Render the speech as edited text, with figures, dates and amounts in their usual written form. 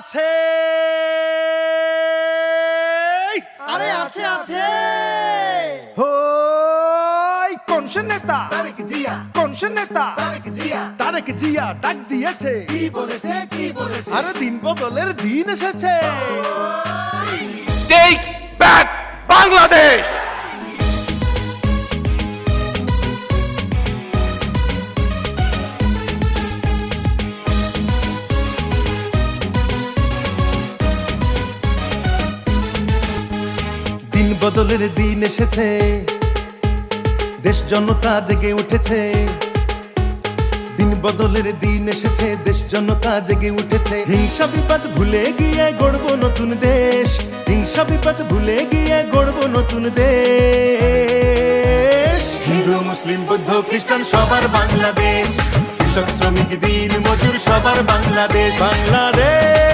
আছে? আরে আছে আছে হই কোন সে নেতা? তারেক জিয়া কোন সে নেতা? তারেক জিয়া তারেক জিয়া ডাক দিয়েছে, কি বলেছে কি বলেছে আরে দিন বদলের দিন এসেছে। Take back Bangladesh. দিন বদলের দিন এসেছে, দেশ জনতা জেগে উঠেছে। দিন বদলের দিন এসেছে, দেশ জনতা জেগে উঠেছে। হিংসা বিপদ ভুলে গিয়ে গড়ব নতুন দেশ, হিংসা বিপদ ভুলে গিয়ে গড়ব নতুন দেশ। হিন্দু মুসলিম বৌদ্ধ খ্রিস্টান সবার বাংলাদেশ, কৃষক শ্রমিক দিন মজুর সবার বাংলাদেশ। বাংলাদেশ।